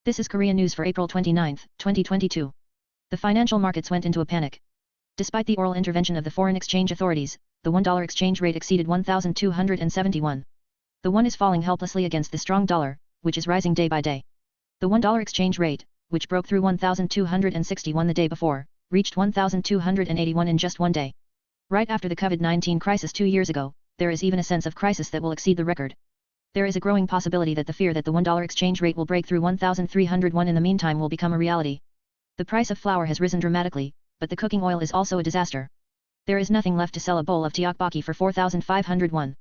This is Korea News for April 29, 2022. The financial markets went into a panic. Despite the oral intervention of the foreign exchange authorities, the $1 exchange rate exceeded 1,271. The won is falling helplessly against the strong dollar, which is rising day by day. The $1 exchange rate, which broke through 1,261 the day before, reached 1,281 in just one day. Right after the COVID-19 crisis 2 years ago, there is even a sense of crisis that will exceed the record. There is a growing possibility that the fear that the $1 exchange rate will break through 1,301 in the meantime will become a reality. The price of flour has risen dramatically, but the cooking oil is also a disaster. There is nothing left to sell a bowl of tteokbokki for 4,501.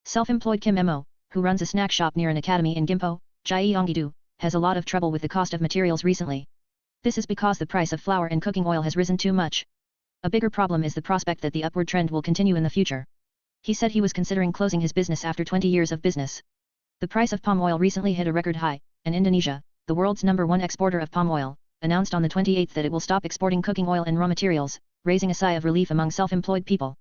Self-employed Kim Mo, who runs a snack shop near an academy in Gimpo, Gyeyang, has a lot of trouble with the cost of materials recently. This is because the price of flour and cooking oil has risen too much. A bigger problem is the prospect that the upward trend will continue in the future. He said he was considering closing his business after 20 years of business. The price of palm oil recently hit a record high, and Indonesia, the world's #1 exporter of palm oil, announced on the 28th that it will stop exporting cooking oil and raw materials, raising a sigh of relief among self-employed people.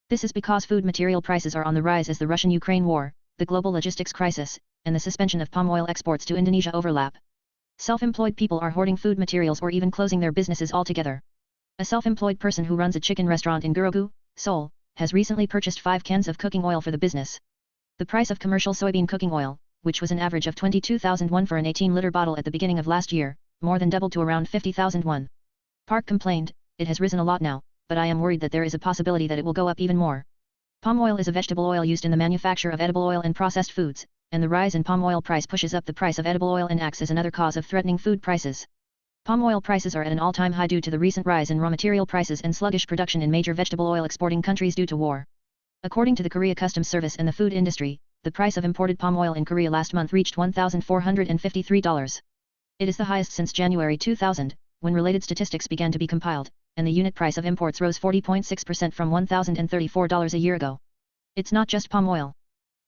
This is because food material prices are on the rise as the Russian-Ukraine war, the global logistics crisis, and the suspension of palm oil exports to Indonesia overlap. Self-employed people are hoarding food materials or even closing their businesses altogether. A self-employed person who runs a chicken restaurant in Gyeogu, Seoul, has recently purchased 5 cans of cooking oil for the business. The price of commercial soybean cooking oil, which was an average of 22,000 won for an 18-liter bottle at the beginning of last year, more than doubled to around 50,000 won. Park complained, "It has risen a lot now, but I am worried that there is a possibility that it will go up even more." Palm oil is a vegetable oil used in the manufacture of edible oil and processed foods, and the rise in palm oil price pushes up the price of edible oil and acts as another cause of threatening food prices. Palm oil prices are at an all-time high due to the recent rise in raw material prices and sluggish production in major vegetable oil exporting countries due to war. According to the Korea Customs Service and the food industry, the price of imported palm oil in Korea last month reached $1,453. It is the highest since January 2000, when related statistics began to be compiled, and the unit price of imports rose 40.6% from $1,034 a year ago. It's not just palm oil.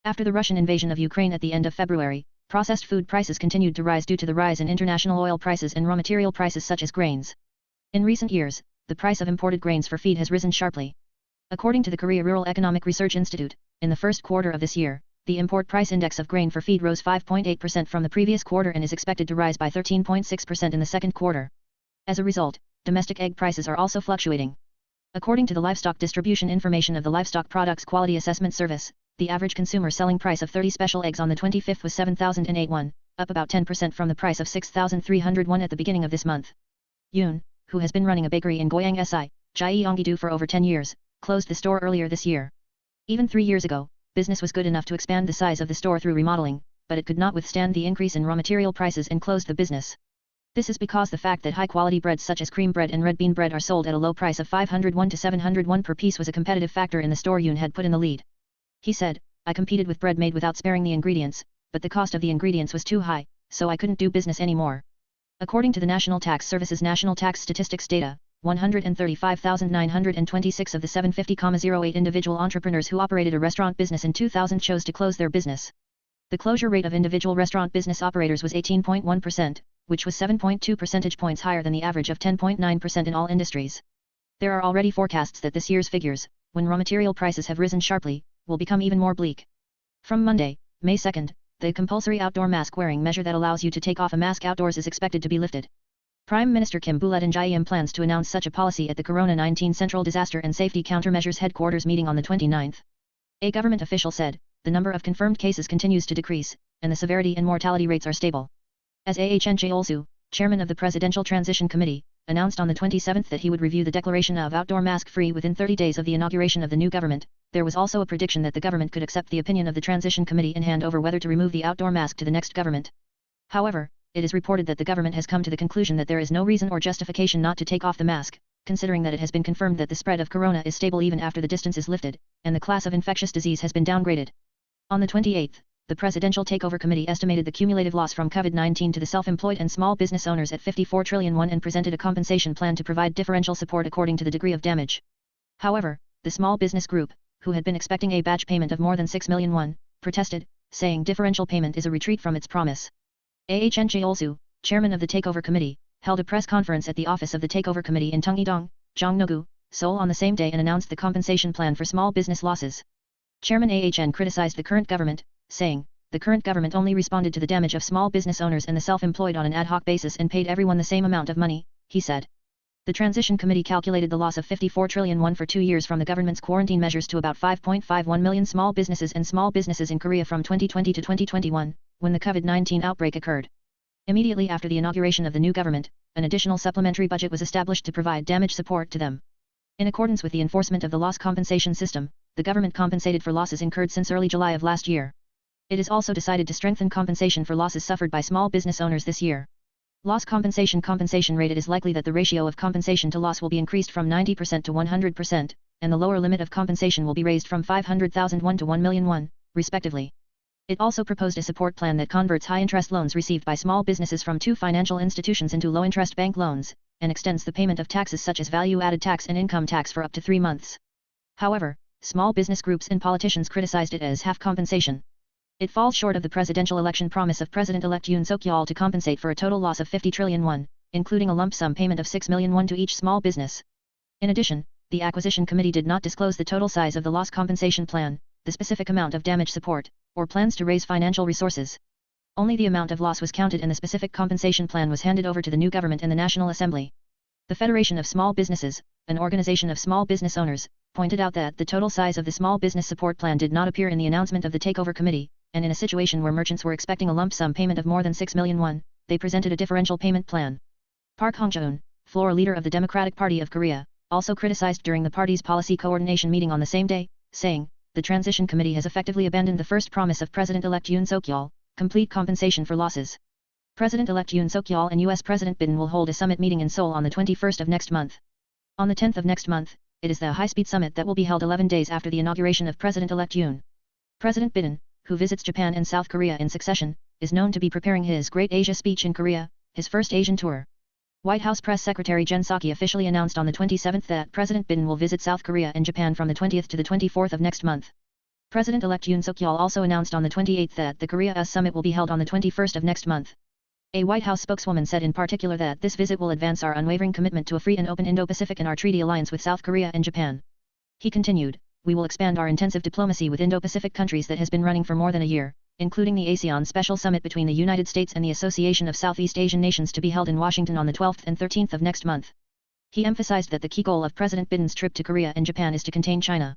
After the Russian invasion of Ukraine at the end of February, processed food prices continued to rise due to the rise in international oil prices and raw material prices such as grains. In recent years, the price of imported grains for feed has risen sharply. According to the Korea Rural Economic Research Institute, in the first quarter of this year, the import price index of grain for feed rose 5.8% from the previous quarter and is expected to rise by 13.6% in the second quarter. As a result, domestic egg prices are also fluctuating. According to the livestock distribution information of the Livestock Products Quality Assessment Service, the average consumer selling price of 30 special eggs on the 25th was 7,008 won, up about 10% from the price of 6,300 won at the beginning of this month. Yoon, who has been running a bakery in Gyeyang Gyeyang for over 10 years, closed the store earlier this year. Even 3 years ago, business was good enough to expand the size of the store through remodeling, but it could not withstand the increase in raw material prices and closed the business. This is because the fact that high-quality breads such as cream bread and red bean bread are sold at a low price of 501 to 701 per piece was a competitive factor in the store Yoon had put in the lead. He said, "I competed with bread made without sparing the ingredients, but the cost of the ingredients was too high, so I couldn't do business anymore." According to the National Tax Service's National Tax Statistics data, 135,926 of the 750,08 individual entrepreneurs who operated a restaurant business in 2000 chose to close their business. The closure rate of individual restaurant business operators was 18.1%, which was 7.2 percentage points higher than the average of 10.9% in all industries. There are already forecasts that this year's figures, when raw material prices have risen sharply, will become even more bleak. From Monday, May 2, the compulsory outdoor mask wearing measure that allows you to take off a mask outdoors is expected to be lifted. Prime Minister Kim Boo-led Gyeyang plans to announce such a policy at the Corona-19 Central Disaster and Safety Countermeasures Headquarters meeting on the 29th. A government official said, "The number of confirmed cases continues to decrease, and the severity and mortality rates are stable." As Incheon, chairman of the Presidential Transition Committee, announced on the 27th that he would review the declaration of outdoor mask-free within 30 days of the inauguration of the new government, there was also a prediction that the government could accept the opinion of the Transition Committee and hand over whether to remove the outdoor mask to the next government. However, it is reported that the government has come to the conclusion that there is no reason or justification not to take off the mask, considering that it has been confirmed that the spread of corona is stable even after the distance is lifted, and the class of infectious disease has been downgraded. On the 28th, the Presidential Takeover Committee estimated the cumulative loss from COVID-19 to the self-employed and small business owners at 54 trillion won and presented a compensation plan to provide differential support according to the degree of damage. However, the small business group, who had been expecting a batch payment of more than 6 million won, protested, saying differential payment is a retreat from its promise. Incheon, chairman of the Takeover Committee, held a press conference at the office of the Takeover Committee in Tungidong, Jongno-gu, Seoul on the same day and announced the compensation plan for small business losses. Chairman Ahn criticized the current government, saying, the current government only responded to the damage of small business owners and the self-employed on an ad hoc basis and paid everyone the same amount of money, he said. The transition committee calculated the loss of 54 trillion won for 2 years from the government's quarantine measures to about 5.51 million small businesses in Korea from 2020 to 2021, when the COVID-19 outbreak occurred. Immediately after the inauguration of the new government, an additional supplementary budget was established to provide damage support to them. In accordance with the enforcement of the loss compensation system, the government compensated for losses incurred since early July of last year. It is also decided to strengthen compensation for losses suffered by small business owners this year. Loss compensation rate. It is likely that the ratio of compensation to loss will be increased from 90% to 100%, and the lower limit of compensation will be raised from 500,000 won to 1 million won, respectively. It also proposed a support plan that converts high-interest loans received by small businesses from 2 financial institutions into low-interest bank loans, and extends the payment of taxes such as value-added tax and income tax for up to 3 months. However, small business groups and politicians criticized it as half compensation. It falls short of the presidential election promise of President-elect Yoon Seok-yeol to compensate for a total loss of 50 trillion won, including a lump sum payment of 6 million won to each small business. In addition, the acquisition committee did not disclose the total size of the loss compensation plan, the specific amount of damage support, or plans to raise financial resources. Only the amount of loss was counted and the specific compensation plan was handed over to the new government and the National Assembly. The Federation of Small Businesses, an organization of small business owners, pointed out that the total size of the small business support plan did not appear in the announcement of the takeover committee, and in a situation where merchants were expecting a lump sum payment of more than 6 million won, they presented a differential payment plan. Park Hong-joon, floor leader of the Democratic Party of Korea, also criticized during the party's policy coordination meeting on the same day, saying, the transition committee has effectively abandoned the first promise of President-elect Yoon Seok-yeol, complete compensation for losses. President-elect Yoon Seok-yeol and US President Biden will hold a summit meeting in Seoul on the 21st of next month. On the 10th of next month, it is the high-speed summit that will be held 11 days after the inauguration of President-elect Yoon. President Biden, who visits Japan and South Korea in succession, is known to be preparing his Great Asia speech in Korea, his first Asian tour. White House Press Secretary Jen Psaki officially announced on the 27th that President Biden will visit South Korea and Japan from the 20th to the 24th of next month. President-elect Yoon Seok-yeol also announced on the 28th that the Korea-US summit will be held on the 21st of next month. A White House spokeswoman said in particular that this visit will advance our unwavering commitment to a free and open Indo-Pacific and our treaty alliance with South Korea and Japan. He continued, we will expand our intensive diplomacy with Indo-Pacific countries that has been running for more than a year, including the ASEAN Special Summit between the United States and the Association of Southeast Asian Nations to be held in Washington on the 12th and 13th of next month. He emphasized that the key goal of President Biden's trip to Korea and Japan is to contain China.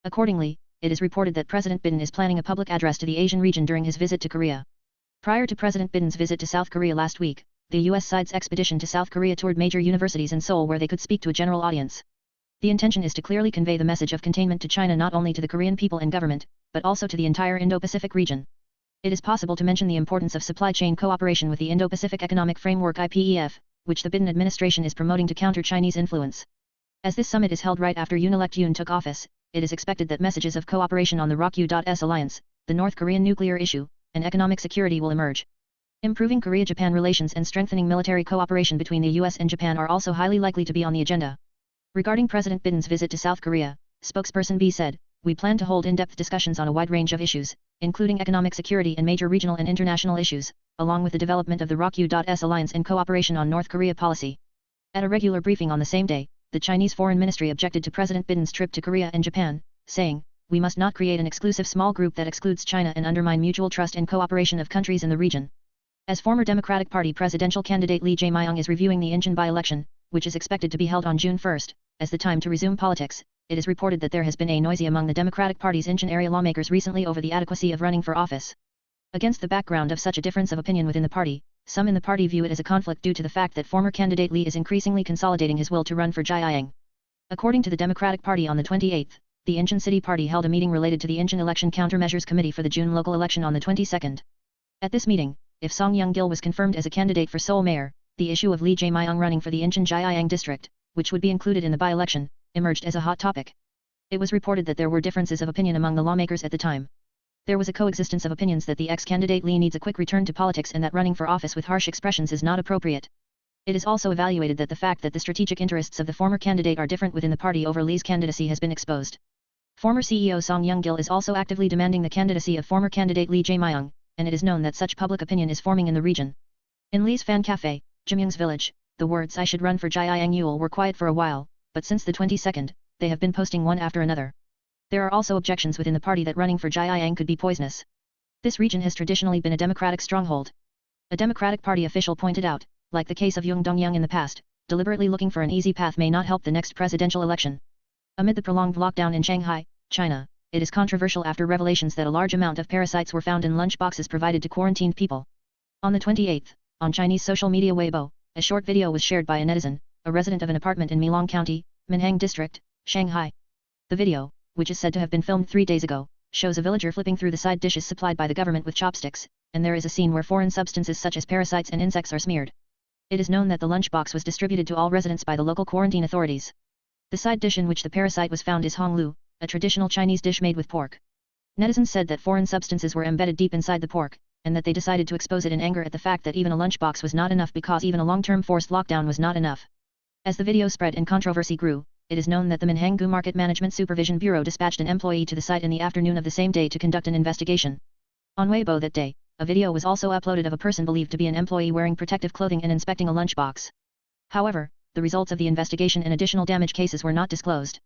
Accordingly, it is reported that President Biden is planning a public address to the Asian region during his visit to Korea. Prior to President Biden's visit to South Korea last week, the U.S. side's expedition to South Korea toured major universities in Seoul where they could speak to a general audience. The intention is to clearly convey the message of containment to China not only to the Korean people and government, but also to the entire Indo-Pacific region. It is possible to mention the importance of supply chain cooperation with the Indo-Pacific Economic Framework (IPEF), which the Biden administration is promoting to counter Chinese influence. As this summit is held right after Yoon-elect Yoon took office, it is expected that messages of cooperation on the ROK-US alliance, the North Korean nuclear issue, and economic security will emerge. Improving Korea-Japan relations and strengthening military cooperation between the US and Japan are also highly likely to be on the agenda. Regarding President Biden's visit to South Korea, spokesperson B said, we plan to hold in-depth discussions on a wide range of issues, including economic security and major regional and international issues, along with the development of the ROK-US alliance and cooperation on North Korea policy. At a regular briefing on the same day, the Chinese Foreign Ministry objected to President Biden's trip to Korea and Japan, saying, we must not create an exclusive small group that excludes China and undermine mutual trust and cooperation of countries in the region. As former Democratic Party presidential candidate Lee Jae-myung is reviewing the Incheon by-election, which is expected to be held on June 1, as the time to resume politics, it is reported that there has been a noisy among the Democratic Party's Incheon area lawmakers recently over the adequacy of running for office. Against the background of such a difference of opinion within the party, some in the party view it as a conflict due to the fact that former candidate Lee is increasingly consolidating his will to run for Gyeyang. According to the Democratic Party on the 28th, the Incheon City Party held a meeting related to the Incheon Election Countermeasures Committee for the June local election on the 22nd. At this meeting, if Song Young-gil was confirmed as a candidate for Seoul mayor, the issue of Lee Jae-myung running for the Incheon Gyeyang district, which would be included in the by-election, emerged as a hot topic. It was reported that there were differences of opinion among the lawmakers at the time. There was a coexistence of opinions that the ex-candidate Lee needs a quick return to politics and that running for office with harsh expressions is not appropriate. It is also evaluated that the fact that the strategic interests of the former candidate are different within the party over Lee's candidacy has been exposed. Former CEO Song Young-gil is also actively demanding the candidacy of former candidate Lee Jae-myung, and it is known that such public opinion is forming in the region. In Lee's fan cafe, Jae-myung's village, the words "I should run for Gyeyang" were quiet for a while, but since the 22nd, they have been posting one after another. There are also objections within the party that running for Gyeyang could be poisonous. This region has traditionally been a democratic stronghold. A Democratic Party official pointed out, like the case of Yoon Seok-yeol in the past, deliberately looking for an easy path may not help the next presidential election. Amid the prolonged lockdown in Shanghai, China, it is controversial after revelations that a large amount of parasites were found in lunchboxes provided to quarantined people. On the 28th, on Chinese social media Weibo, a short video was shared by a netizen, a resident of an apartment in Milong County, Minhang District, Shanghai. The video, which is said to have been filmed 3 days ago, shows a villager flipping through the side dishes supplied by the government with chopsticks, and there is a scene where foreign substances such as parasites and insects are smeared. It is known that the lunchbox was distributed to all residents by the local quarantine authorities. The side dish in which the parasite was found is honglu, a traditional Chinese dish made with pork. Netizens said that foreign substances were embedded deep inside the pork, and that they decided to expose it in anger at the fact that even a lunchbox was not enough because even a long-term forced lockdown was not enough. As the video spread and controversy grew, it is known that the Minhang Market Management Supervision Bureau dispatched an employee to the site in the afternoon of the same day to conduct an investigation. On Weibo that day, a video was also uploaded of a person believed to be an employee wearing protective clothing and inspecting a lunchbox. However, the results of the investigation and additional damage cases were not disclosed.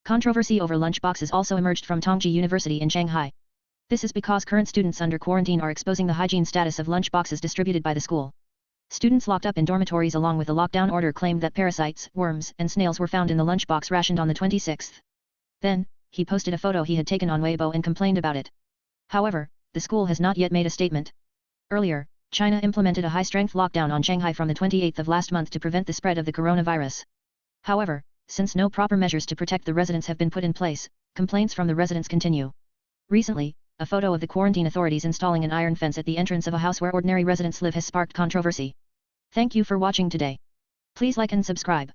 Controversy over lunchboxes also emerged from Tongji University in Shanghai. This is because current students under quarantine are exposing the hygiene status of lunchboxes distributed by the school. Students locked up in dormitories along with the lockdown order claimed that parasites, worms, and snails were found in the lunchbox rationed on the 26th. Then, he posted a photo he had taken on Weibo and complained about it. However, the school has not yet made a statement. Earlier, China implemented a high-strength lockdown on Shanghai from the 28th of last month to prevent the spread of the coronavirus. However, since no proper measures to protect the residents have been put in place, complaints from the residents continue. Recently, a photo of the quarantine authorities installing an iron fence at the entrance of a house where ordinary residents live has sparked controversy. Thank you for watching today. Please like and subscribe.